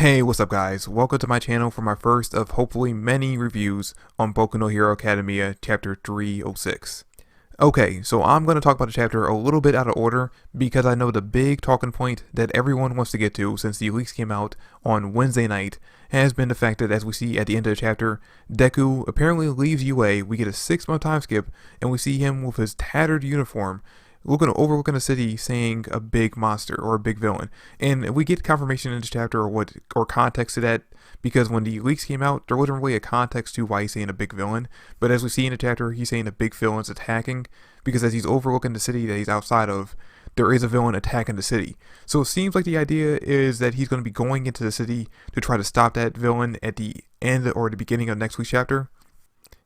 Hey, what's up guys? Welcome to my channel for my first of hopefully many reviews on Boku no Hero Academia Chapter 306. Okay, so I'm going to talk about the chapter a little bit out of order because I know the big talking point that everyone wants to get to since the leaks came out on Wednesday night has been the fact that, as we see at the end of the chapter, Deku apparently leaves UA, we get a 6-month time skip, and we see him with his tattered uniform overlooking a city saying a big monster or a big villain. And we get confirmation in this chapter or context to that because when the leaks came out, there wasn't really a context to why he's saying a big villain. But as we see in the chapter, he's saying a big villain's attacking because as he's overlooking the city that he's outside of, there is a villain attacking the city. So it seems like the idea is that he's going to be going into the city to try to stop that villain at the end or the beginning of next week's chapter.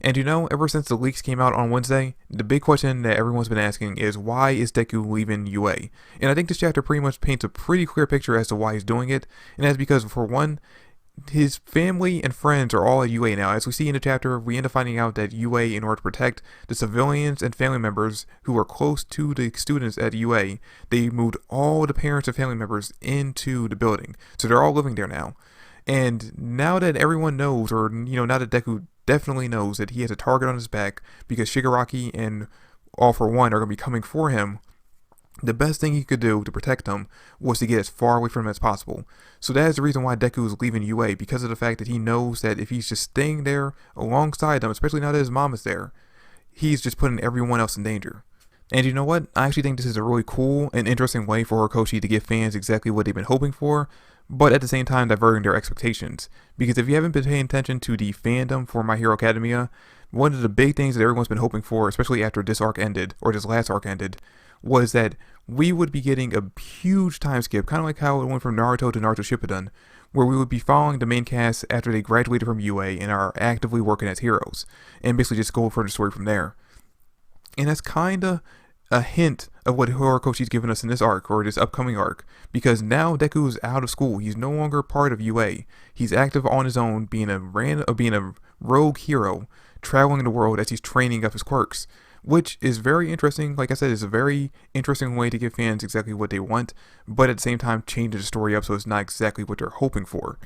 And ever since the leaks came out on Wednesday, the big question that everyone's been asking is why is Deku leaving UA? And I think this chapter pretty much paints a pretty clear picture as to why he's doing it. And that's because, for one, his family and friends are all at UA now. As we see in the chapter, we end up finding out that UA, in order to protect the civilians and family members who are close to the students at UA, they moved all the parents and family members into the building. So they're all living there now. And now that everyone knows, or now that Deku definitely knows that he has a target on his back because Shigaraki and All For One are going to be coming for him, the best thing he could do to protect him was to get as far away from him as possible. So that is the reason why Deku is leaving UA, because of the fact that he knows that if he's just staying there alongside them, especially now that his mom is there, he's just putting everyone else in danger. And you know what? I actually think this is a really cool and interesting way for Horikoshi to give fans exactly what they've been hoping for, but at the same time diverting their expectations. Because if you haven't been paying attention to the fandom for My Hero Academia, one of the big things that everyone's been hoping for, especially after this arc ended, or this last arc ended, was that we would be getting a huge time skip, kind of like how it went from Naruto to Naruto Shippuden, where we would be following the main cast after they graduated from UA and are actively working as heroes, and basically just go for the story from there. And that's kinda a hint of what Horikoshi's given us in this arc, or this upcoming arc, because now Deku is out of school. He's no longer part of UA. He's active on his own, being a rogue hero, traveling the world as he's training up his quirks, which is very interesting. Like I said, it's a very interesting way to give fans exactly what they want, but at the same time change the story up so it's not exactly what they're hoping for.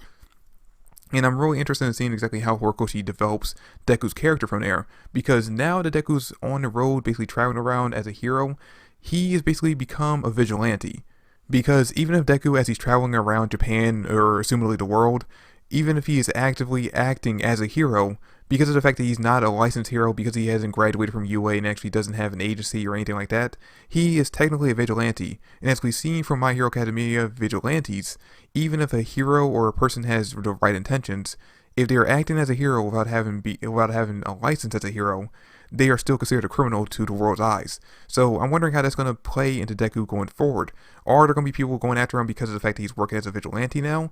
And I'm really interested in seeing exactly how Horikoshi develops Deku's character from there, because now that Deku's on the road, basically traveling around as a hero, he has basically become a vigilante. Because even if Deku, as he's traveling around Japan, or assumedly the world, even if he is actively acting as a hero, because of the fact that he's not a licensed hero, because he hasn't graduated from UA and actually doesn't have an agency or anything like that, he is technically a vigilante. And as we've seen from My Hero Academia vigilantes, even if a hero or a person has the right intentions, if they are acting as a hero without having a license as a hero, they are still considered a criminal to the world's eyes. So I'm wondering how that's going to play into Deku going forward. Are there going to be people going after him because of the fact that he's working as a vigilante now?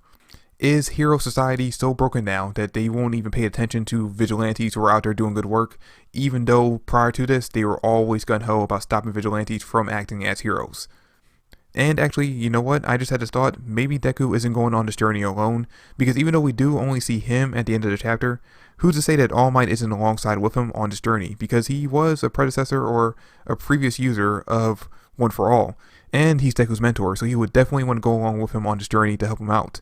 Is hero society so broken now that they won't even pay attention to vigilantes who are out there doing good work, even though prior to this they were always gung-ho about stopping vigilantes from acting as heroes? And actually, you know what? I just had this thought, maybe Deku isn't going on this journey alone, because even though we do only see him at the end of the chapter, who's to say that All Might isn't alongside with him on this journey, because he was a predecessor or a previous user of One For All, and he's Deku's mentor, so he would definitely want to go along with him on this journey to help him out.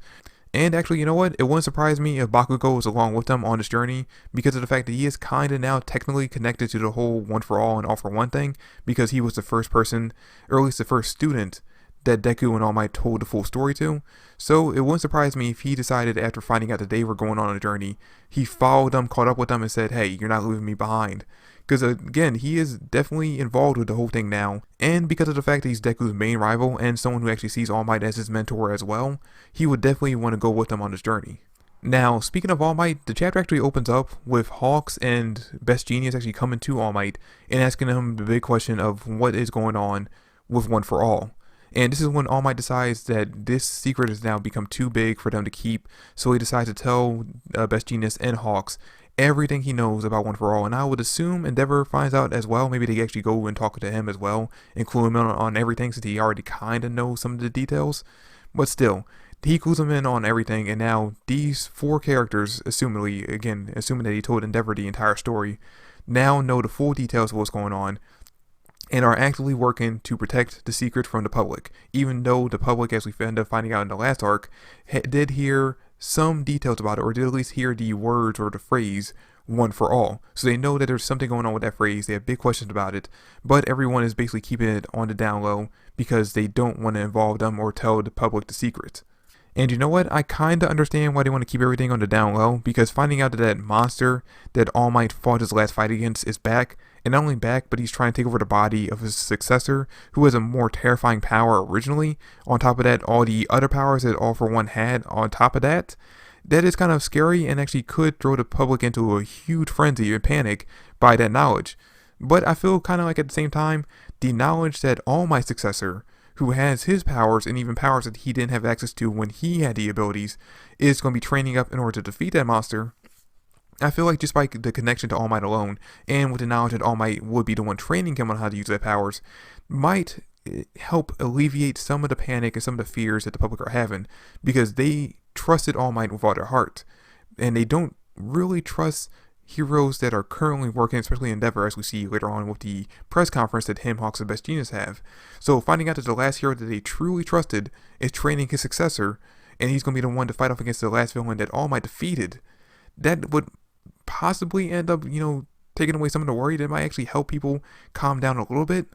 And actually, you know what? It wouldn't surprise me if Boku goes along with them on this journey because of the fact that he is kind of now technically connected to the whole One For All and All For One thing, because he was the first person, or at least the first student, that Deku and All Might told the full story to. So it wouldn't surprise me if he decided, after finding out that they were going on a journey, he followed them, caught up with them, and said, hey, you're not leaving me behind. Because again, he is definitely involved with the whole thing now, and because of the fact that he's Deku's main rival and someone who actually sees All Might as his mentor as well, he would definitely want to go with them on this journey. Now, speaking of All Might, the chapter actually opens up with Hawks and Best Genius actually coming to All Might and asking him the big question of what is going on with One For All. And this is when All Might decides that this secret has now become too big for them to keep, so he decides to tell Best Genius and Hawks everything he knows about One For All. And I would assume Endeavor finds out as well. Maybe they actually go and talk to him as well, and clue him in on everything since he already kind of knows some of the details. But still, he clues him in on everything, and now these 4 characters, assuming that he told Endeavor the entire story, now know the full details of what's going on, and are actively working to protect the secret from the public, even though the public, as we end up finding out in the last arc, did hear some details about it, or did at least hear the words or the phrase one for all. So they know that there's something going on with that phrase. They have big questions about it, but everyone is basically keeping it on the down low because they don't want to involve them or tell the public the secret. And you know what? I kind of understand why they want to keep everything on the down low, because finding out that that monster that All Might fought his last fight against is back, and not only back, but he's trying to take over the body of his successor, who has a more terrifying power originally. On top of that, all the other powers that All for One had on top of that, that is kind of scary and actually could throw the public into a huge frenzy and panic by that knowledge. But I feel kind of like at the same time, the knowledge that All Might's successor, who has his powers and even powers that he didn't have access to when he had the abilities, is going to be training up in order to defeat that monster. I feel like just by the connection to All Might alone, and with the knowledge that All Might would be the one training him on how to use their powers, might help alleviate some of the panic and some of the fears that the public are having, because they trusted All Might with all their heart, and they don't really trust heroes that are currently working, especially Endeavor, as we see later on with the press conference that him, Hawks, and Best Genius have. So finding out that the last hero that they truly trusted is training his successor, and he's going to be the one to fight off against the last villain that All Might defeated, that would possibly end up, taking away some of the worry that might actually help people calm down a little bit.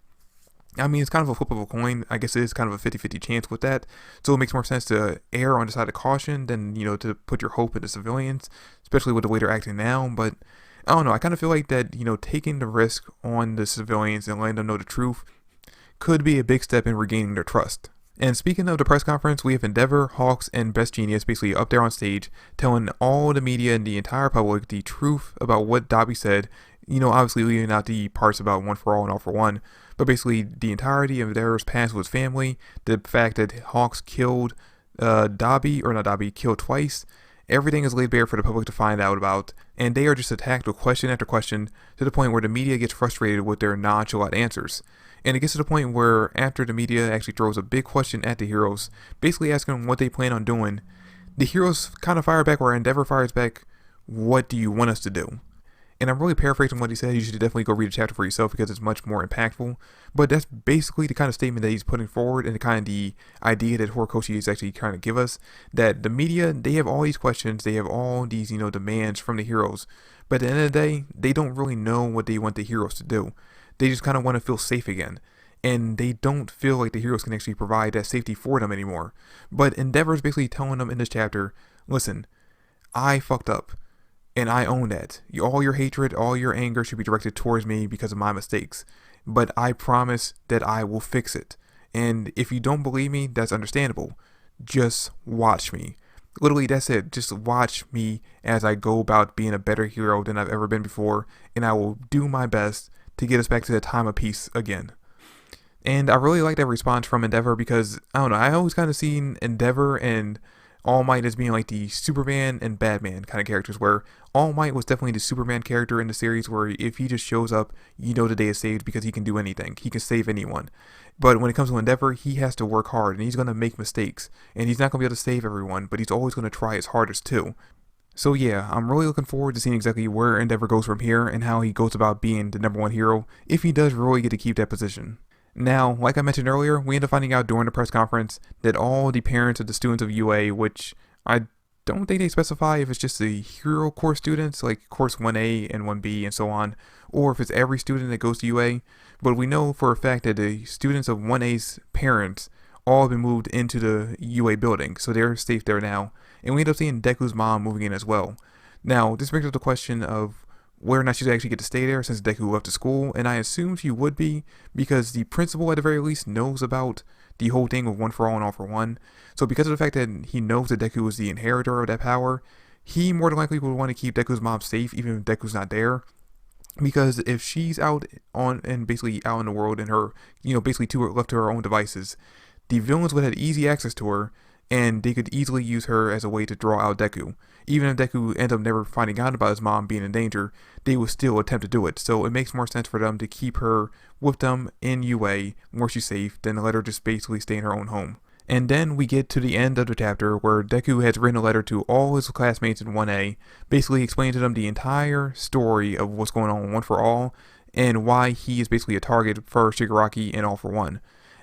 I mean, it's kind of a flip of a coin. I guess it is kind of a 50-50 chance with that. So it makes more sense to err on the side of caution than, to put your hope in the civilians, especially with the way they're acting now. But I don't know. I kind of feel like that, taking the risk on the civilians and letting them know the truth could be a big step in regaining their trust. And speaking of the press conference, we have Endeavor, Hawks, and Best Genius basically up there on stage telling all the media and the entire public the truth about what Dabi said, obviously leaving out the parts about one for all and all for one, but basically the entirety of Endeavor's past with his family, the fact that Hawks killed killed twice, everything is laid bare for the public to find out about, and they are just attacked with question after question to the point where the media gets frustrated with their nonchalant answers. And it gets to the point where after the media actually throws a big question at the heroes, basically asking them what they plan on doing, the heroes kind of fire back, or Endeavor fires back, "What do you want us to do?" And I'm really paraphrasing what he said. You should definitely go read the chapter for yourself because it's much more impactful. But that's basically the kind of statement that he's putting forward, and the kind of the idea that Horikoshi is actually trying to give us, that the media, they have all these questions, they have all these, demands from the heroes. But at the end of the day, they don't really know what they want the heroes to do. They just kind of want to feel safe again. And they don't feel like the heroes can actually provide that safety for them anymore. But Endeavor is basically telling them in this chapter, listen, I fucked up. And I own that. All your hatred, all your anger should be directed towards me because of my mistakes. But I promise that I will fix it. And if you don't believe me, that's understandable. Just watch me. Literally, that's it. Just watch me as I go about being a better hero than I've ever been before. And I will do my best to get us back to the time of peace again. And I really like that response from Endeavor because, I don't know, I always kind of seen Endeavor and All Might as being like the Superman and Batman kind of characters, where All Might was definitely the Superman character in the series, where if he just shows up, the day is saved because he can do anything. He can save anyone. But when it comes to Endeavor, he has to work hard and he's going to make mistakes. And he's not going to be able to save everyone, but he's always going to try his hardest too. So yeah, I'm really looking forward to seeing exactly where Endeavor goes from here and how he goes about being the #1 hero, if he does really get to keep that position. Now, like I mentioned earlier, we end up finding out during the press conference that all the parents of the students of UA, which I don't think they specify if it's just the hero course students, like course 1A and 1B and so on, or if it's every student that goes to UA, but we know for a fact that the students of 1A's parents all have been moved into the UA building, so they're safe there now, and we end up seeing Deku's mom moving in as well. Now, this brings up the question of whether or not she's actually get to stay there since Deku left the school, and I assume she would be, because the principal at the very least knows about the whole thing of one for all and all for one. So because of the fact that he knows that Deku is the inheritor of that power, he more than likely would want to keep Deku's mom safe even if Deku's not there. Because if she's out on and basically out in the world and her, basically left to her own devices, the villains would have easy access to her, and they could easily use her as a way to draw out Deku. Even if Deku ends up never finding out about his mom being in danger, they will still attempt to do it. So it makes more sense for them to keep her with them in UA where she's safe than to let her just basically stay in her own home. And then we get to the end of the chapter where Deku has written a letter to all his classmates in 1A, basically explaining to them the entire story of what's going on in One for All and why he is basically a target for Shigaraki and All for One.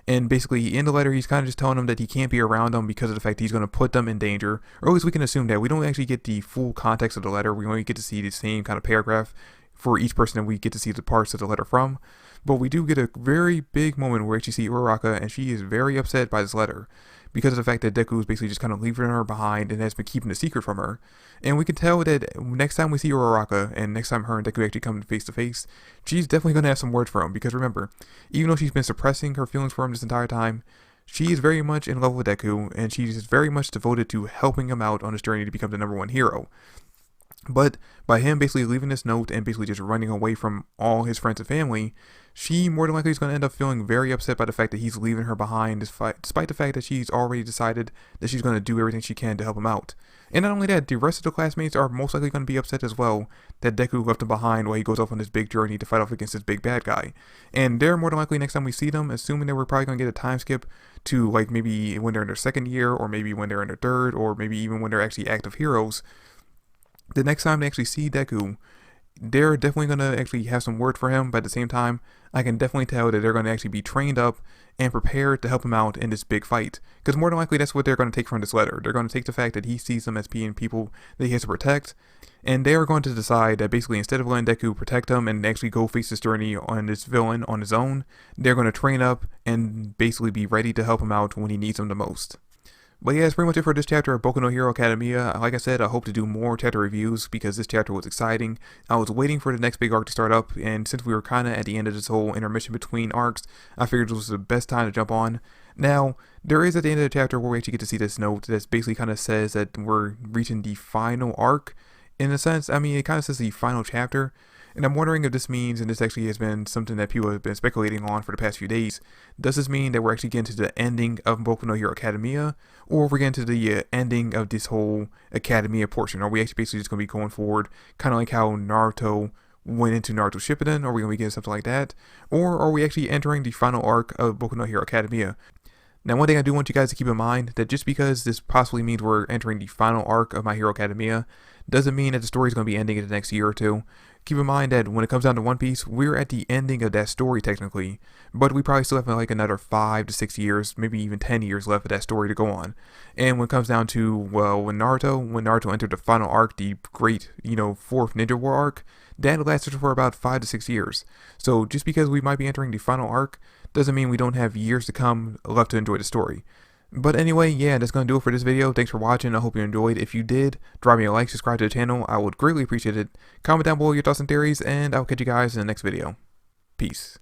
And basically, in the letter, he's kind of just telling them that he can't be around them because of the fact that he's going to put them in danger. Or at least we can assume that. We don't actually get the full context of the letter. We only get to see the same kind of paragraph for each person that we get to see the parts of the letter from. But we do get a very big moment where we actually see Uraraka, and she is very upset by this letter because of the fact that Deku is basically just kind of leaving her behind and has been keeping a secret from her. And we can tell that next time we see Uraraka, and next time her and Deku actually come face to face, she's definitely going to have some words for him. Because remember, even though she's been suppressing her feelings for him this entire time, she is very much in love with Deku, and she's very much devoted to helping him out on his journey to become the #1 hero. But by him basically leaving this note and basically just running away from all his friends and family, she more than likely is going to end up feeling very upset by the fact that he's leaving her behind, despite the fact that she's already decided that she's going to do everything she can to help him out. And not only that, the rest of the classmates are most likely going to be upset as well that Deku left him behind while he goes off on this big journey to fight off against this big bad guy. And they're more than likely, next time we see them, assuming that we're probably going to get a time skip to like maybe when they're in their second year, or maybe when they're in their third, or maybe even when they're actually active heroes. The next time they actually see Deku, they're definitely going to actually have some word for him, but at the same time, I can definitely tell that they're going to actually be trained up and prepared to help him out in this big fight. Because more than likely, that's what they're going to take from this letter. They're going to take the fact that he sees them as being people that he has to protect, and they are going to decide that basically instead of letting Deku protect them and actually go face this journey on this villain on his own, they're going to train up and basically be ready to help him out when he needs them the most. But yeah, that's pretty much it for this chapter of Boku no Hero Academia. Like I said, I hope to do more chapter reviews because this chapter was exciting. I was waiting for the next big arc to start up, and since we were kind of at the end of this whole intermission between arcs, I figured this was the best time to jump on. Now, there is at the end of the chapter where we actually get to see this note that basically kind of says that we're reaching the final arc. In a sense, I mean, it kind of says the final chapter. And I'm wondering if this means, and this actually has been something that people have been speculating on for the past few days, does this mean that we're actually getting to the ending of Boku no Hero Academia, or we're getting to the ending of this whole Academia portion? Are we actually basically just going to be going forward, kind of like how Naruto went into Naruto Shippuden? Are we going to be getting something like that? Or are we actually entering the final arc of Boku no Hero Academia? Now, one thing I do want you guys to keep in mind, that just because this possibly means we're entering the final arc of My Hero Academia, doesn't mean that the story is going to be ending in the next year or two. Keep in mind that when it comes down to One Piece, we're at the ending of that story technically, but we probably still have like another 5 to 6 years, maybe even 10 years left of that story to go on. And when it comes down to, well, when Naruto entered the final arc, the great, fourth Ninja War arc, that lasted for about 5 to 6 years. So just because we might be entering the final arc, doesn't mean we don't have years to come left to enjoy the story. But anyway, yeah, that's going to do it for this video. Thanks for watching. I hope you enjoyed. If you did, drop me a like, subscribe to the channel. I would greatly appreciate it. Comment down below your thoughts and theories, and I'll catch you guys in the next video. Peace.